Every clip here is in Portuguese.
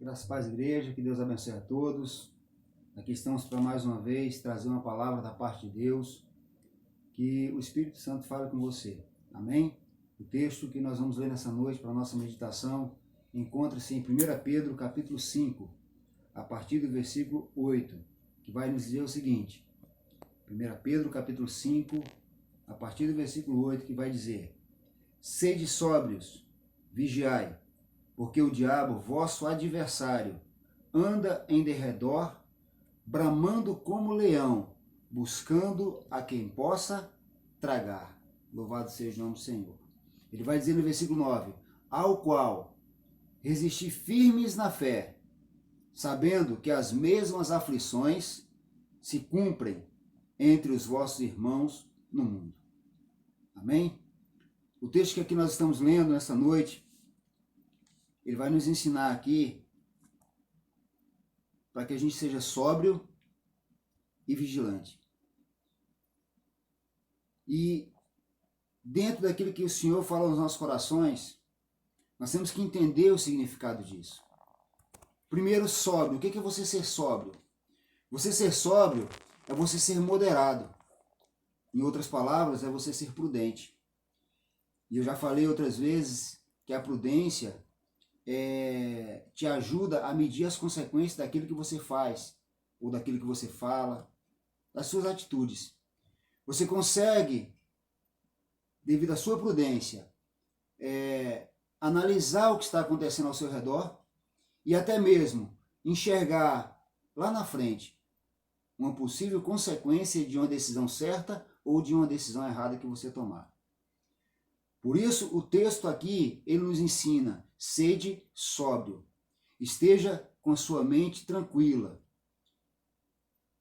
Graças a paz, igreja, que Deus abençoe a todos. Aqui estamos para mais uma vez trazer uma palavra da parte de Deus, que o Espírito Santo fale com você. Amém? O texto que nós vamos ler nessa noite para a nossa meditação encontra-se em 1 Pedro, capítulo 5, a partir do versículo 8, que vai nos dizer o seguinte. 1 Pedro, capítulo 5, a partir do versículo 8, que vai dizer: Sede sóbrios, vigiai, porque o diabo, vosso adversário, anda em derredor, bramando como leão, buscando a quem possa tragar. Louvado seja o nome do Senhor. Ele vai dizer no versículo 9: Ao qual resisti firmes na fé, sabendo que as mesmas aflições se cumprem entre os vossos irmãos no mundo. Amém? O texto que aqui nós estamos lendo nessa noite, ele vai nos ensinar aqui para que a gente seja sóbrio e vigilante. E dentro daquilo que o Senhor fala nos nossos corações, nós temos que entender o significado disso. Primeiro, sóbrio. O que é você ser sóbrio? Você ser sóbrio é você ser moderado. Em outras palavras, é você ser prudente. E eu já falei outras vezes que a prudência te ajuda a medir as consequências daquilo que você faz, ou daquilo que você fala, das suas atitudes. Você consegue, devido à sua prudência, analisar o que está acontecendo ao seu redor e até mesmo enxergar lá na frente uma possível consequência de uma decisão certa ou de uma decisão errada que você tomar. Por isso, o texto aqui, ele nos ensina: sede sóbrio, esteja com a sua mente tranquila,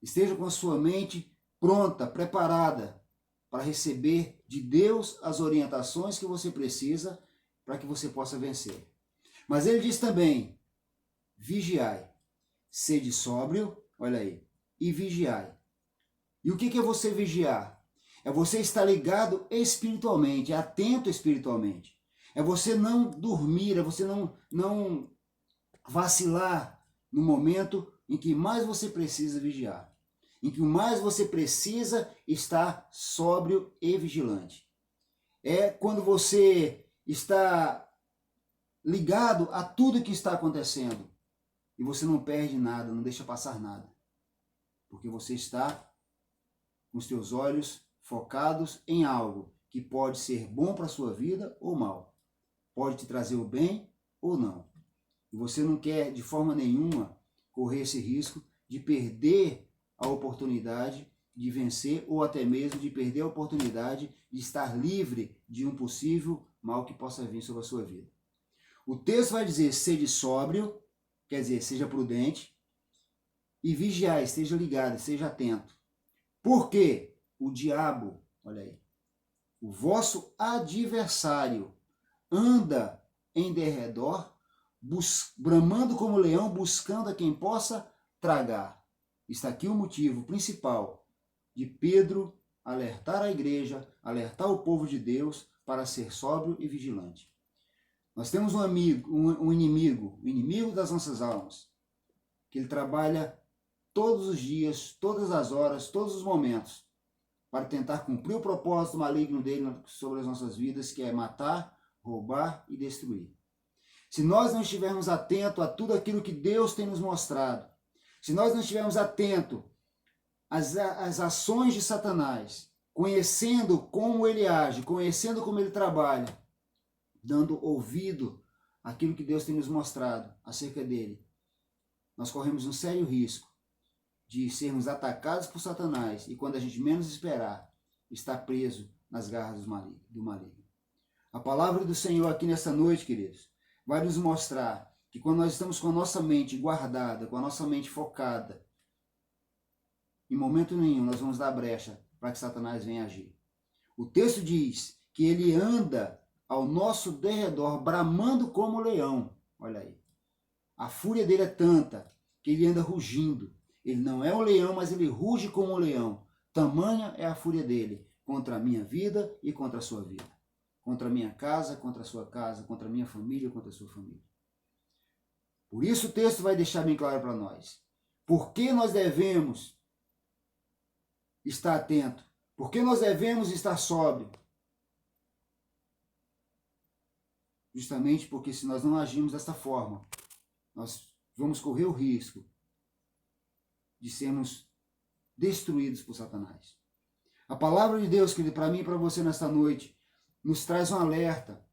esteja com a sua mente pronta, preparada para receber de Deus as orientações que você precisa para que você possa vencer. Mas ele diz também: vigiai, sede sóbrio, olha aí, e vigiai. E o que é você vigiar? É você estar ligado espiritualmente, atento espiritualmente. É você não dormir, é você não vacilar no momento em que mais você precisa vigiar. Em que mais você precisa estar sóbrio e vigilante. É quando você está ligado a tudo que está acontecendo e você não perde nada, não deixa passar nada. Porque você está com os teus olhos focados em algo que pode ser bom para a sua vida ou mal. Pode te trazer o bem ou não. E você não quer de forma nenhuma correr esse risco de perder a oportunidade de vencer ou até mesmo de perder a oportunidade de estar livre de um possível mal que possa vir sobre a sua vida. O texto vai dizer: sede sóbrio, quer dizer, seja prudente, e vigiai, esteja ligado, esteja atento. Por quê? O diabo, olha aí, o vosso adversário, anda em derredor, bramando como leão, buscando a quem possa tragar. Está aqui o motivo principal de Pedro alertar a igreja, alertar o povo de Deus para ser sóbrio e vigilante. Nós temos um amigo, um inimigo, o inimigo das nossas almas, que ele trabalha todos os dias, todas as horas, todos os momentos, para tentar cumprir o propósito maligno dele sobre as nossas vidas, que é matar, roubar e destruir. Se nós não estivermos atentos a tudo aquilo que Deus tem nos mostrado, se nós não estivermos atentos às ações de Satanás, conhecendo como ele age, conhecendo como ele trabalha, dando ouvido àquilo que Deus tem nos mostrado acerca dele, nós corremos um sério risco de sermos atacados por Satanás e, quando a gente menos esperar, estar preso nas garras do maligno. A palavra do Senhor aqui nessa noite, queridos, vai nos mostrar que quando nós estamos com a nossa mente guardada, com a nossa mente focada, em momento nenhum nós vamos dar brecha para que Satanás venha agir. O texto diz que ele anda ao nosso derredor, bramando como leão. Olha aí. A fúria dele é tanta que ele anda rugindo. Ele não é um leão, mas ele ruge como um leão. Tamanha é a fúria dele contra a minha vida e contra a sua vida. Contra a minha casa, contra a sua casa, contra a minha família e contra a sua família. Por isso o texto vai deixar bem claro para nós. Por que nós devemos estar atento? Por que nós devemos estar sóbrio? Justamente porque se nós não agirmos desta forma, nós vamos correr o risco de sermos destruídos por Satanás. A palavra de Deus, querido, para mim e para você nesta noite, nos traz um alerta.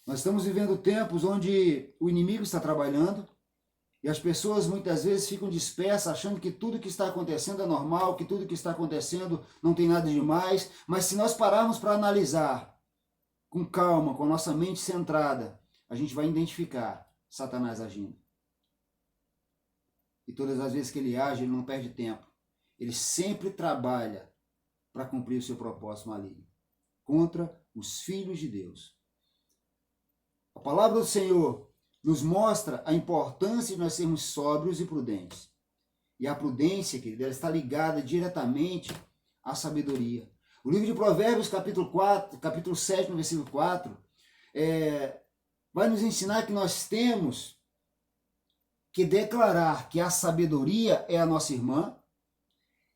Nós estamos vivendo tempos onde o inimigo está trabalhando e as pessoas muitas vezes ficam dispersas, achando que tudo que está acontecendo é normal, que tudo que está acontecendo não tem nada de demais. Mas se nós pararmos para analisar com calma, com a nossa mente centrada, a gente vai identificar Satanás agindo. E todas as vezes que ele age, ele não perde tempo. Ele sempre trabalha para cumprir o seu propósito maligno contra os filhos de Deus. A palavra do Senhor nos mostra a importância de nós sermos sóbrios e prudentes. E a prudência, querida, ela está ligada diretamente à sabedoria. O livro de Provérbios, capítulo 7, no versículo 4, vai nos ensinar que nós temos que declarar que a sabedoria é a nossa irmã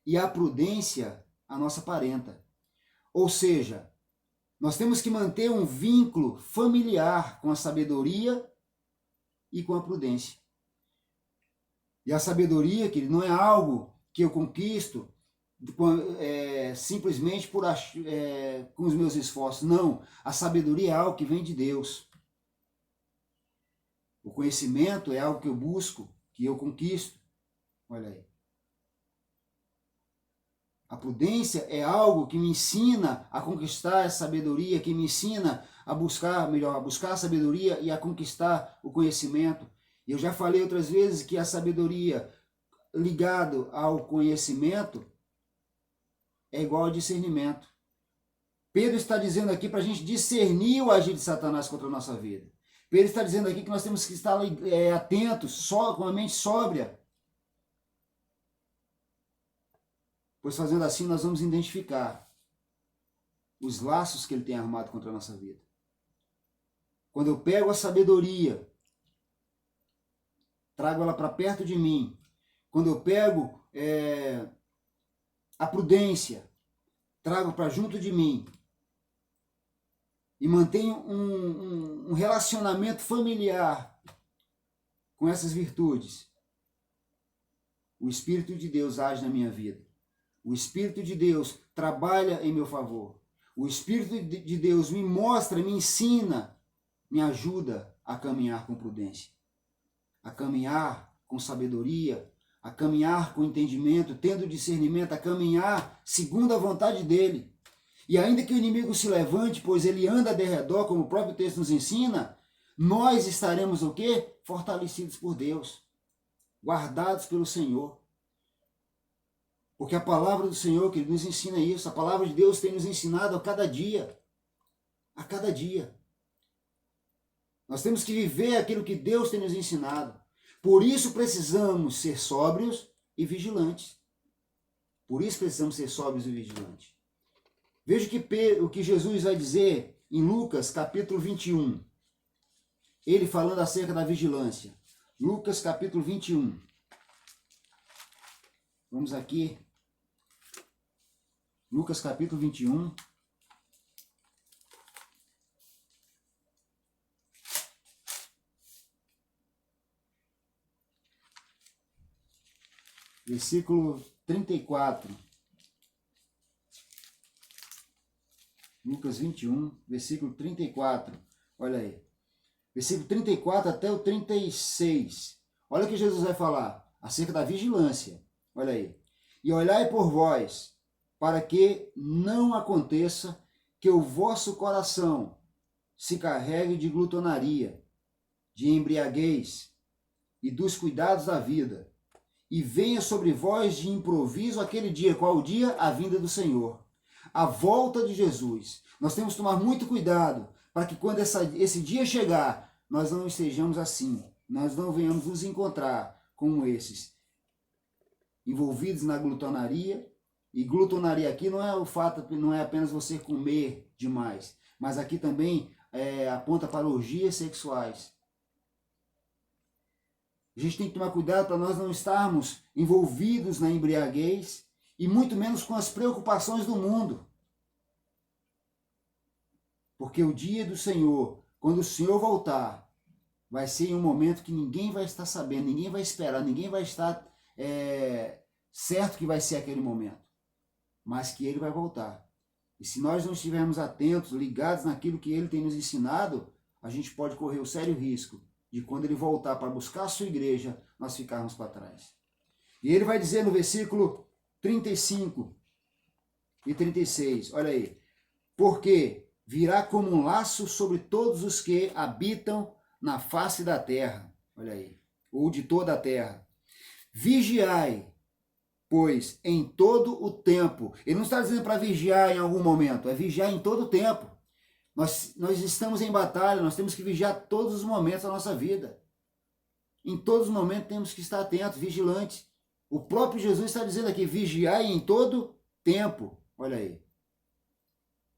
e a prudência a nossa parenta. Ou seja, nós temos que manter um vínculo familiar com a sabedoria e com a prudência. E a sabedoria, que não é algo que eu conquisto simplesmente com os meus esforços. Não, a sabedoria é algo que vem de Deus. O conhecimento é algo que eu busco, que eu conquisto. Olha aí. A prudência é algo que me ensina a conquistar a sabedoria, que me ensina a buscar a sabedoria e a conquistar o conhecimento. Eu já falei outras vezes que a sabedoria ligado ao conhecimento é igual ao discernimento. Pedro está dizendo aqui para a gente discernir o agir de Satanás contra a nossa vida. Pedro está dizendo aqui que nós temos que estar atentos, com a mente sóbria. Pois fazendo assim nós vamos identificar os laços que ele tem armado contra a nossa vida. Quando eu pego a sabedoria, trago ela para perto de mim. Quando eu pego a prudência, trago para junto de mim. E mantenho um relacionamento familiar com essas virtudes. O Espírito de Deus age na minha vida. O Espírito de Deus trabalha em meu favor. O Espírito de Deus me mostra, me ensina, me ajuda a caminhar com prudência, a caminhar com sabedoria, a caminhar com entendimento, tendo discernimento, a caminhar segundo a vontade dele. E ainda que o inimigo se levante, pois ele anda de redor, como o próprio texto nos ensina, nós estaremos o quê? Fortalecidos por Deus, guardados pelo Senhor. Porque a palavra do Senhor, que nos ensina isso, a palavra de Deus tem nos ensinado a cada dia. A cada dia. Nós temos que viver aquilo que Deus tem nos ensinado. Por isso precisamos ser sóbrios e vigilantes. Por isso precisamos ser sóbrios e vigilantes. Veja o que Jesus vai dizer em Lucas capítulo 21. Ele falando acerca da vigilância. Lucas capítulo 21. Vamos aqui. Lucas capítulo 21. Versículo 34. Lucas 21, versículo 34. Olha aí. Versículo 34 até o 36. Olha o que Jesus vai falar acerca da vigilância. Olha aí. E olhai por vós, para que não aconteça que o vosso coração se carregue de glutonaria, de embriaguez e dos cuidados da vida, e venha sobre vós de improviso aquele dia. Qual o dia? A vinda do Senhor. A volta de Jesus. Nós temos que tomar muito cuidado para que quando esse dia chegar, nós não estejamos assim. Nós não venhamos nos encontrar como esses, envolvidos na glutonaria. E glutonaria aqui não é apenas você comer demais, mas aqui também aponta para orgias sexuais. A gente tem que tomar cuidado para nós não estarmos envolvidos na embriaguez e muito menos com as preocupações do mundo. Porque o dia do Senhor, quando o Senhor voltar, vai ser em um momento que ninguém vai estar sabendo, ninguém vai esperar, ninguém vai estar certo que vai ser aquele momento. Mas que Ele vai voltar. E se nós não estivermos atentos, ligados naquilo que Ele tem nos ensinado, a gente pode correr o sério risco de quando Ele voltar para buscar a sua igreja, nós ficarmos para trás. E Ele vai dizer no versículo 35 e 36, olha aí. Porque virá como um laço sobre todos os que habitam na face da terra, olha aí, ou de toda a terra. Vigiai, pois em todo o tempo. Ele não está dizendo para vigiar em algum momento, é vigiar em todo o tempo. Nós estamos em batalha, nós temos que vigiar todos os momentos da nossa vida. Em todos os momentos temos que estar atentos, vigilantes. O próprio Jesus está dizendo aqui, vigiai em todo tempo. Olha aí.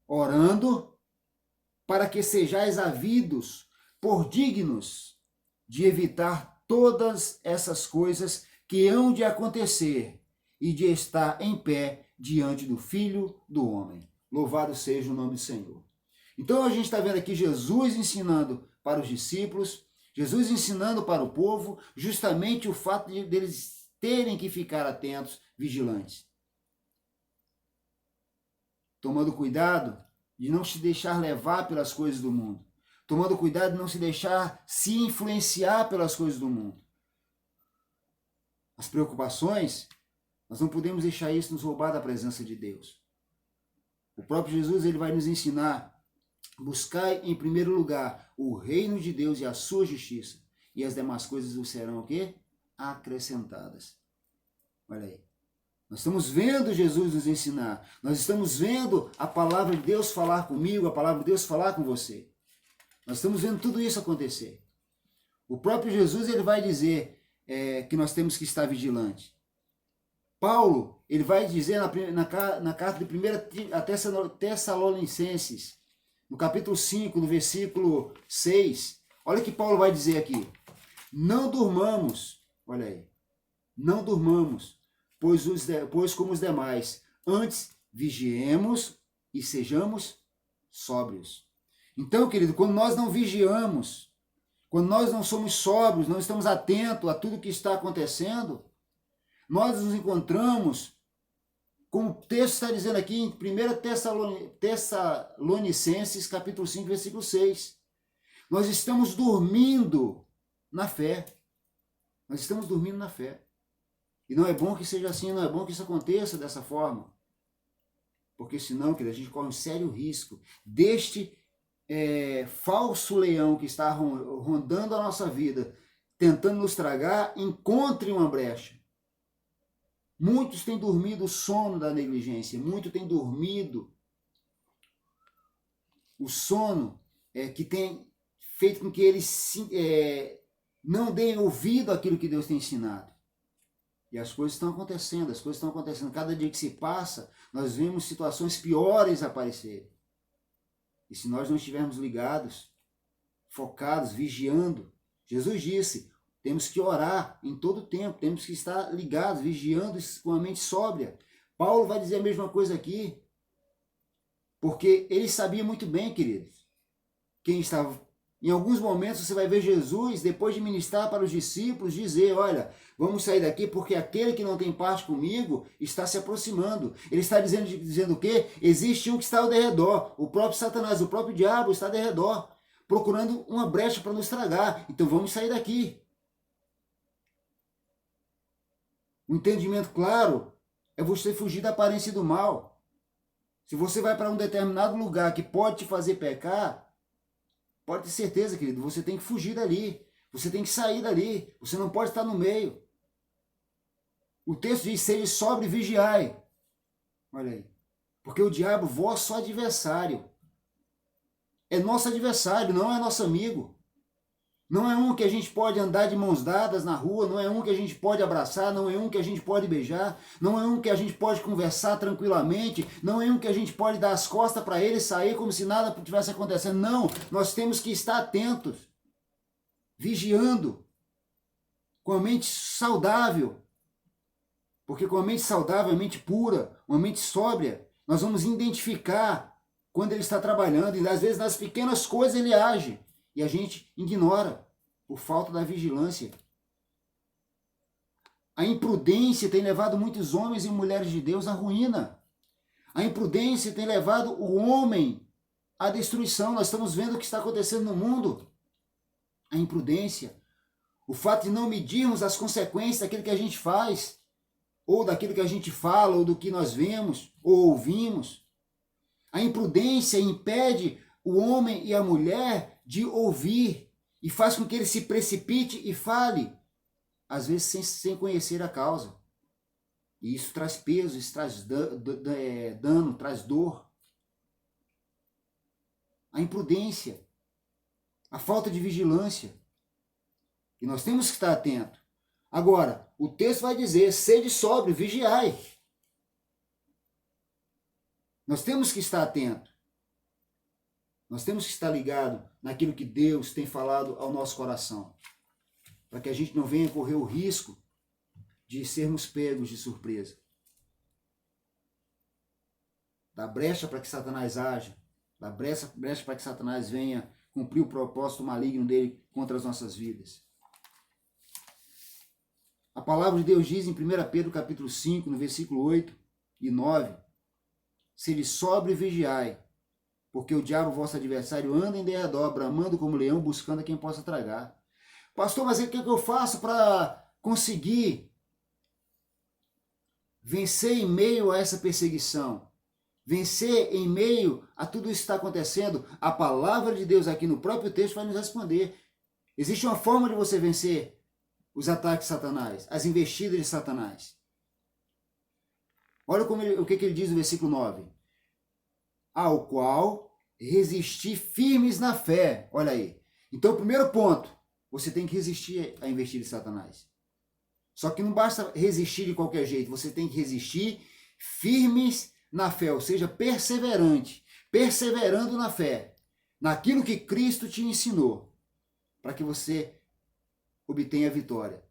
Orando para que sejais havidos por dignos de evitar todas essas coisas que hão de acontecer e de estar em pé diante do Filho do Homem. Louvado seja o nome do Senhor. Então a gente está vendo aqui Jesus ensinando para os discípulos, Jesus ensinando para o povo, justamente o fato deles terem que ficar atentos, vigilantes. Tomando cuidado de não se deixar levar pelas coisas do mundo. Tomando cuidado de não se deixar se influenciar pelas coisas do mundo. As preocupações, nós não podemos deixar isso nos roubar da presença de Deus. O próprio Jesus ele vai nos ensinar: buscai em primeiro lugar o reino de Deus e a sua justiça, e as demais coisas vos serão o quê? Acrescentadas. Olha aí. Nós estamos vendo Jesus nos ensinar. Nós estamos vendo a palavra de Deus falar comigo, a palavra de Deus falar com você. Nós estamos vendo tudo isso acontecer. O próprio Jesus ele vai dizer que nós temos que estar vigilantes. Paulo ele vai dizer na carta de 1 Tessalonicenses, no capítulo 5, no versículo 6, olha o que Paulo vai dizer aqui. Não durmamos, olha aí, não durmamos, pois como os demais, antes vigiemos e sejamos sóbrios. Então, querido, quando nós não vigiamos, quando nós não somos sóbrios, não estamos atentos a tudo que está acontecendo, nós nos encontramos, como o texto está dizendo aqui em 1 Tessalonicenses, capítulo 5, versículo 6. Nós estamos dormindo na fé. Nós estamos dormindo na fé. E não é bom que seja assim, não é bom que isso aconteça dessa forma. Porque senão, querido, a gente corre um sério risco deste falso leão que está rondando a nossa vida, tentando nos tragar, encontre uma brecha. Muitos têm dormido o sono da negligência, muitos têm dormido o sono que tem feito com que eles não deem ouvido àquilo que Deus tem ensinado. E as coisas estão acontecendo, as coisas estão acontecendo. Cada dia que se passa, nós vemos situações piores aparecerem. E se nós não estivermos ligados, focados, vigiando, Jesus disse, temos que orar em todo tempo, temos que estar ligados, vigiando com a mente sóbria. Paulo vai dizer a mesma coisa aqui, porque ele sabia muito bem, queridos, quem estava. Em alguns momentos você vai ver Jesus, depois de ministrar para os discípulos, dizer, olha, vamos sair daqui porque aquele que não tem parte comigo está se aproximando. Ele está dizendo o quê? Existe um que está ao derredor, o próprio Satanás, o próprio diabo está ao derredor, procurando uma brecha para nos tragar. Então vamos sair daqui. O entendimento claro é você fugir da aparência do mal. Se você vai para um determinado lugar que pode te fazer pecar, pode ter certeza, querido, você tem que fugir dali. Você tem que sair dali. Você não pode estar no meio. O texto diz, seja sóbrio e vigiai. Olha aí. Porque o diabo, vosso adversário, é nosso adversário, não é nosso amigo. Não é um que a gente pode andar de mãos dadas na rua, não é um que a gente pode abraçar, não é um que a gente pode beijar, não é um que a gente pode conversar tranquilamente, não é um que a gente pode dar as costas para ele e sair como se nada estivesse acontecendo. Não, nós temos que estar atentos, vigiando. com a mente saudável. Porque com a mente saudável, a mente pura, uma mente sóbria, nós vamos identificar quando ele está trabalhando, e às vezes nas pequenas coisas ele age, e a gente ignora por falta da vigilância. A imprudência tem levado muitos homens e mulheres de Deus à ruína. A imprudência tem levado o homem à destruição. Nós estamos vendo o que está acontecendo no mundo. A imprudência, o fato de não medirmos as consequências daquilo que a gente faz, ou daquilo que a gente fala, ou do que nós vemos, ou ouvimos. A imprudência impede o homem e a mulher de ouvir e faz com que ele se precipite e fale, às vezes sem conhecer a causa. E isso traz peso, isso traz dano, traz dor. A imprudência, a falta de vigilância. E nós temos que estar atentos. Agora, o texto vai dizer, sede sóbrio, vigiai. Nós temos que estar atentos. Nós temos que estar ligados naquilo que Deus tem falado ao nosso coração. Para que a gente não venha correr o risco de sermos pegos de surpresa. Dá brecha para que Satanás haja. Dá brecha para que Satanás venha cumprir o propósito maligno dele contra as nossas vidas. A palavra de Deus diz em 1 Pedro capítulo 5, no versículo 8 e 9, sede sóbrio e vigiai, porque o diabo, vosso adversário, anda em derredor, bramando como leão, buscando a quem possa tragar. Pastor, mas o que eu faço para conseguir vencer em meio a essa perseguição? Vencer em meio a tudo isso que está acontecendo? A palavra de Deus aqui no próprio texto vai nos responder. Existe uma forma de você vencer os ataques de Satanás, as investidas de Satanás. Olha o que ele diz no versículo 9. Ao qual resistir firmes na fé. Olha aí. Então, o primeiro ponto, você tem que resistir à investida de Satanás. Só que não basta resistir de qualquer jeito, você tem que resistir firmes na fé, ou seja, perseverante, perseverando na fé, naquilo que Cristo te ensinou, para que você obtenha a vitória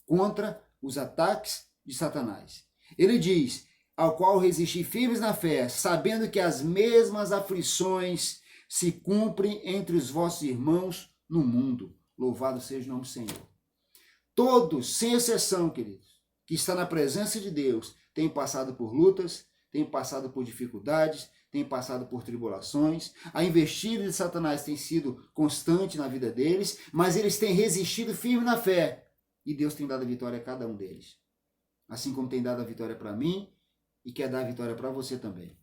contra os ataques de Satanás. Ele diz, ao qual resistir firmes na fé, sabendo que as mesmas aflições se cumprem entre os vossos irmãos no mundo. Louvado seja o nome do Senhor. Todos, sem exceção, queridos, que está na presença de Deus, têm passado por lutas, têm passado por dificuldades, têm passado por tribulações. A investida de Satanás tem sido constante na vida deles, mas eles têm resistido firme na fé. E Deus tem dado a vitória a cada um deles. Assim como tem dado a vitória para mim e quer dar a vitória para você também.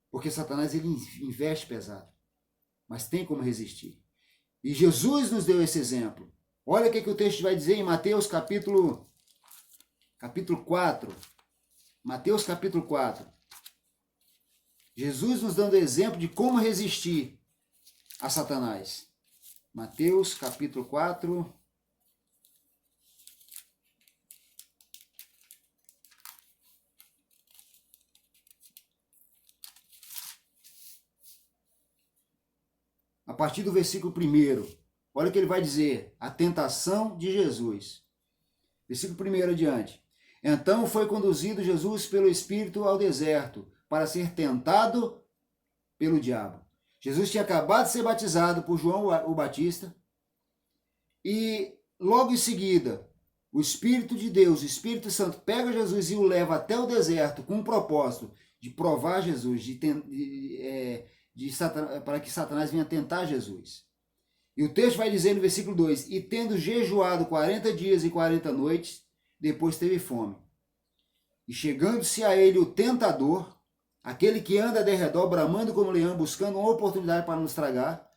Porque Satanás, ele investe pesado, mas tem como resistir. E Jesus nos deu esse exemplo. Olha o que o texto vai dizer em Mateus capítulo 4. Mateus capítulo 4. Jesus nos dando exemplo de como resistir a Satanás. Mateus capítulo 4. A partir do versículo 1, olha o que ele vai dizer, a tentação de Jesus. Versículo 1 adiante. Então foi conduzido Jesus pelo Espírito ao deserto, para ser tentado pelo diabo. Jesus tinha acabado de ser batizado por João o Batista, e logo em seguida, o Espírito de Deus, o Espírito Santo, pega Jesus e o leva até o deserto com o propósito de provar Jesus, para que Satanás venha tentar Jesus. E o texto vai dizer no versículo 2, e tendo jejuado 40 dias e 40 noites, depois teve fome. E chegando-se a ele o tentador, aquele que anda de redor, bramando como leão, buscando uma oportunidade para nos tragar,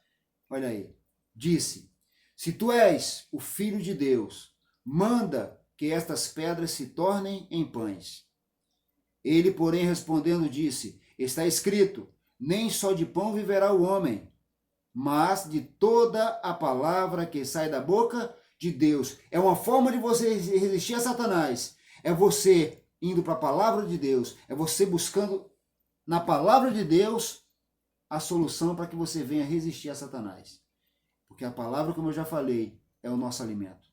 olha aí, disse, se tu és o Filho de Deus, manda que estas pedras se tornem em pães. Ele, porém, respondendo, disse, está escrito, nem só de pão viverá o homem, mas de toda a palavra que sai da boca de Deus. É uma forma de você resistir a Satanás. É você indo para a palavra de Deus. É você buscando na palavra de Deus a solução para que você venha resistir a Satanás. Porque a palavra, como eu já falei, é o nosso alimento.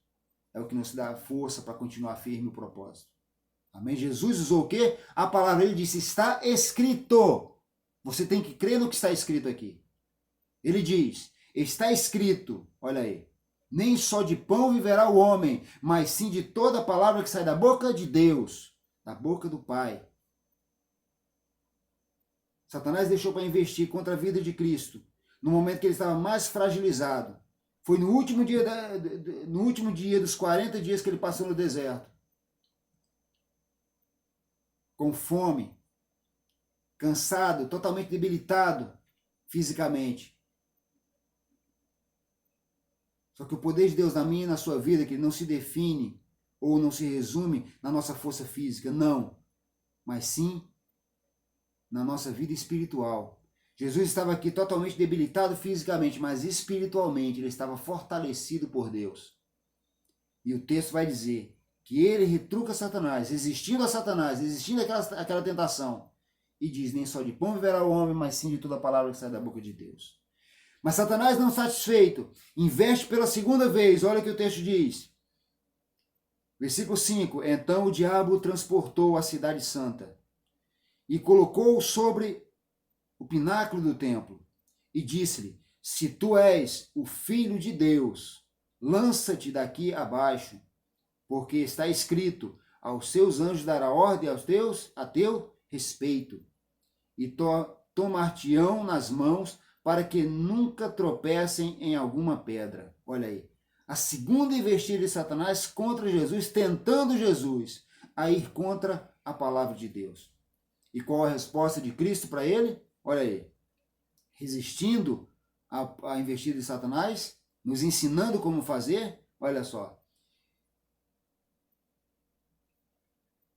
é o que nos dá força para continuar firme o propósito. Amém? Jesus usou o quê? A palavra, ele disse, está escrito. Você tem que crer no que está escrito aqui. Ele diz, está escrito, olha aí, nem só de pão viverá o homem, mas sim de toda a palavra que sai da boca de Deus, da boca do Pai. Satanás deixou para investir contra a vida de Cristo, no momento que ele estava mais fragilizado. Foi no último dia dos 40 dias que ele passou no deserto. Com fome, cansado, totalmente debilitado fisicamente. Só que o poder de Deus na minha e na sua vida, que não se define ou não se resume na nossa força física, não. Mas sim na nossa vida espiritual. Jesus estava aqui totalmente debilitado fisicamente, mas espiritualmente ele estava fortalecido por Deus. E o texto vai dizer que ele retruca Satanás, resistindo a Satanás, resistindo àquela tentação. E diz, nem só de pão viverá o homem, mas sim de toda a palavra que sai da boca de Deus. Mas Satanás, não satisfeito, investe pela segunda vez. Olha o que o texto diz. Versículo 5. Então o diabo o transportou à cidade santa e colocou-o sobre o pináculo do templo e disse-lhe, se tu és o filho de Deus, lança-te daqui abaixo, porque está escrito, aos seus anjos dará ordem a teu respeito, e tomar-te-ão nas mãos, para que nunca tropecem em alguma pedra. Olha aí, a segunda investida de Satanás contra Jesus, tentando Jesus a ir contra a palavra de Deus. E qual a resposta de Cristo para ele? Olha aí, resistindo à investida de Satanás, nos ensinando como fazer, olha só.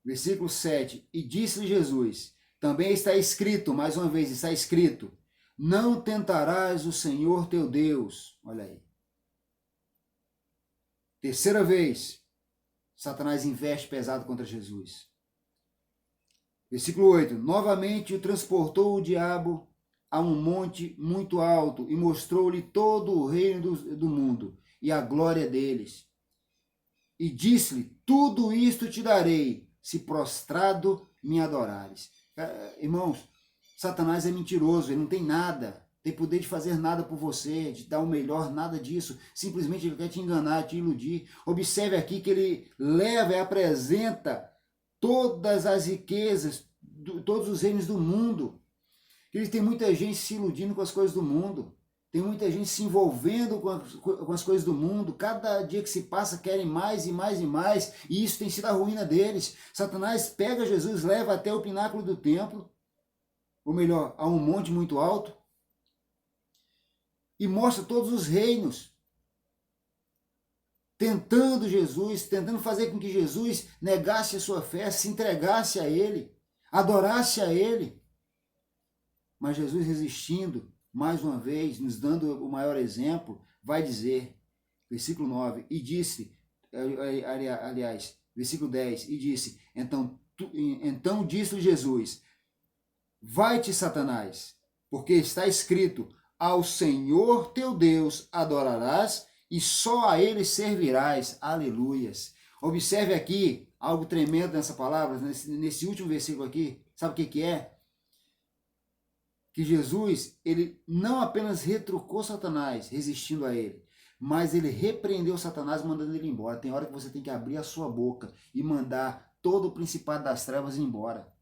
Versículo 7, e disse-lhe Jesus, também está escrito, mais uma vez, está escrito, não tentarás o Senhor teu Deus. Olha aí. Terceira vez, Satanás investe pesado contra Jesus. Versículo 8, novamente o transportou o diabo a um monte muito alto e mostrou-lhe todo o reino do mundo e a glória deles. E disse-lhe, tudo isto te darei, se prostrado me adorares. Irmãos, Satanás é mentiroso, ele não tem nada, tem poder de fazer nada por você, de dar o melhor, nada disso. Simplesmente ele quer te enganar, te iludir. Observe aqui que ele leva e apresenta todas as riquezas, todos os reinos do mundo. Ele tem muita gente se iludindo com as coisas do mundo. Tem muita gente se envolvendo com as coisas do mundo. Cada dia que se passa querem mais e mais e mais. E isso tem sido a ruína deles. Satanás pega Jesus, leva até o pináculo do templo, ou melhor, a um monte muito alto, e mostra todos os reinos, tentando Jesus, tentando fazer com que Jesus negasse a sua fé, se entregasse a ele, adorasse a ele. Mas Jesus resistindo, mais uma vez, nos dando o maior exemplo, vai dizer, versículo 9, e disse, aliás, versículo 10, e disse, então disse-lhe Jesus, vai-te, Satanás, porque está escrito, ao Senhor teu Deus adorarás e só a ele servirás. Aleluias. Observe aqui algo tremendo nessa palavra, nesse último versículo aqui. Sabe o que é? Que Jesus, ele não apenas retrucou Satanás, resistindo a ele, mas ele repreendeu Satanás, mandando ele embora. Tem hora que você tem que abrir a sua boca e mandar todo o principado das trevas embora.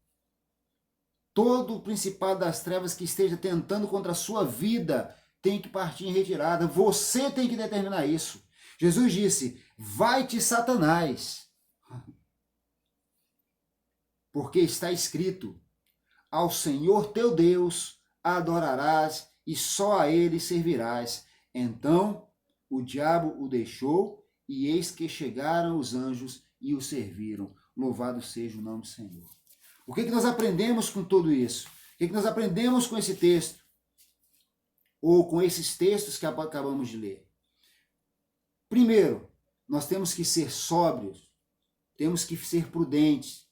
Todo o principado das trevas que esteja tentando contra a sua vida tem que partir em retirada. Você tem que determinar isso. Jesus disse, vai-te, Satanás, porque está escrito, ao Senhor teu Deus adorarás e só a ele servirás. Então o diabo o deixou e eis que chegaram os anjos e o serviram. Louvado seja o nome do Senhor. O que nós aprendemos com tudo isso? O que nós aprendemos com esse texto? Ou com esses textos que acabamos de ler? Primeiro, nós temos que ser sóbrios, temos que ser prudentes.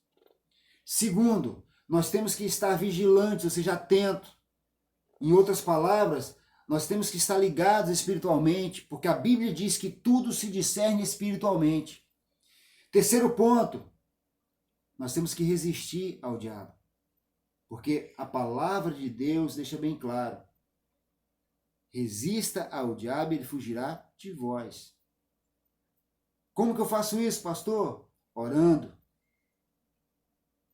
Segundo, nós temos que estar vigilantes, ou seja, atentos. Em outras palavras, nós temos que estar ligados espiritualmente, porque a Bíblia diz que tudo se discerne espiritualmente. Terceiro ponto, nós temos que resistir ao diabo, porque a palavra de Deus deixa bem claro: resista ao diabo e ele fugirá de vós. Como que eu faço isso, pastor? Orando.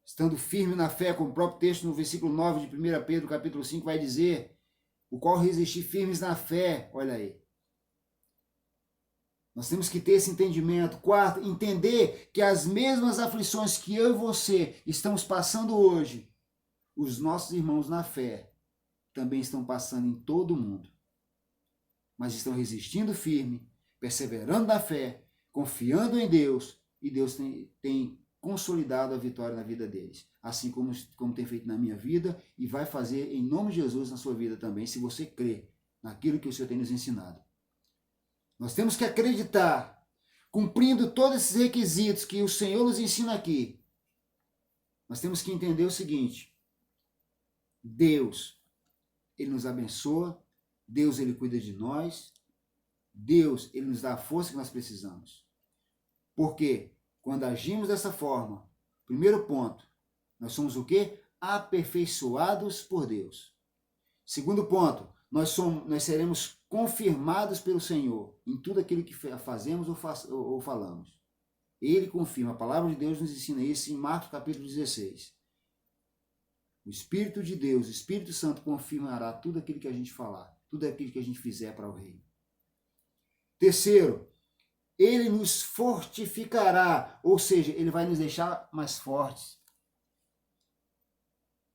Estando firme na fé, como o próprio texto no versículo 9 de 1 Pedro, capítulo 5, vai dizer: o qual resistir firmes na fé. Olha aí. Nós temos que ter esse entendimento. Quarto, entender que as mesmas aflições que eu e você estamos passando hoje, os nossos irmãos na fé também estão passando em todo o mundo. Mas estão resistindo firme, perseverando na fé, confiando em Deus, e Deus tem consolidado a vitória na vida deles. Assim como tem feito na minha vida, e vai fazer em nome de Jesus na sua vida também, se você crê naquilo que o Senhor tem nos ensinado. Nós temos que acreditar, cumprindo todos esses requisitos que o Senhor nos ensina aqui. Nós temos que entender o seguinte: Deus, Ele nos abençoa, Deus, Ele cuida de nós, Deus, Ele nos dá a força que nós precisamos. Porque quando agimos dessa forma, primeiro ponto, nós somos o quê? Aperfeiçoados por Deus. Segundo ponto, nós seremos confirmados pelo Senhor em tudo aquilo que fazemos ou falamos. Ele confirma, a palavra de Deus nos ensina isso em Marcos capítulo 16. O Espírito de Deus, o Espírito Santo confirmará tudo aquilo que a gente falar, tudo aquilo que a gente fizer para o reino. Terceiro, Ele nos fortificará, ou seja, Ele vai nos deixar mais fortes.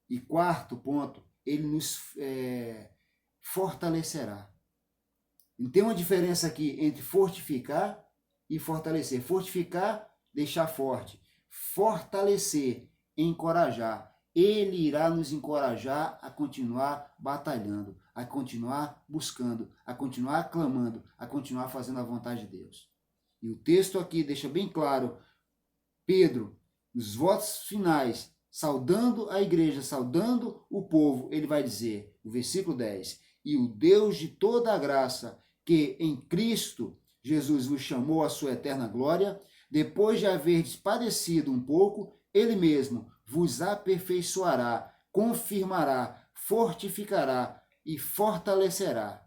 E quarto ponto, Ele nos fortalecerá. E tem uma diferença aqui entre fortificar e fortalecer. Fortificar, deixar forte. Fortalecer, encorajar. Ele irá nos encorajar a continuar batalhando, a continuar buscando, a continuar clamando, a continuar fazendo a vontade de Deus. E o texto aqui deixa bem claro, Pedro, nos votos finais, saudando a igreja, saudando o povo, ele vai dizer, no versículo 10, e o Deus de toda a graça, que em Cristo Jesus vos chamou à sua eterna glória, depois de haverdes padecido um pouco, Ele mesmo vos aperfeiçoará, confirmará, fortificará e fortalecerá.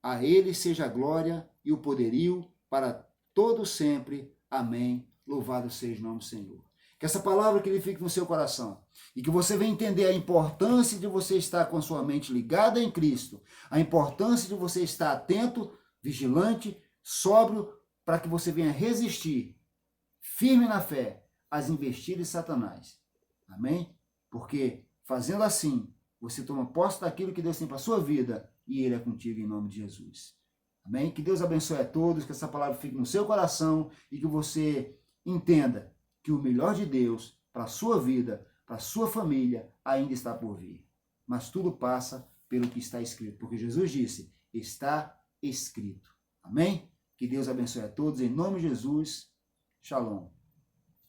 A Ele seja a glória e o poderio para todo sempre. Amém. Louvado seja o nome do Senhor. Que essa palavra que ele fique no seu coração e que você venha entender a importância de você estar com a sua mente ligada em Cristo, a importância de você estar atento, vigilante, sóbrio, para que você venha resistir, firme na fé, às investidas de Satanás. Amém? Porque fazendo assim, você toma posse daquilo que Deus tem para a sua vida e Ele é contigo em nome de Jesus. Amém? Que Deus abençoe a todos, que essa palavra fique no seu coração e que você entenda que o melhor de Deus para a sua vida, para a sua família, ainda está por vir. Mas tudo passa pelo que está escrito, porque Jesus disse, está escrito. Amém? Que Deus abençoe a todos, em nome de Jesus. Shalom.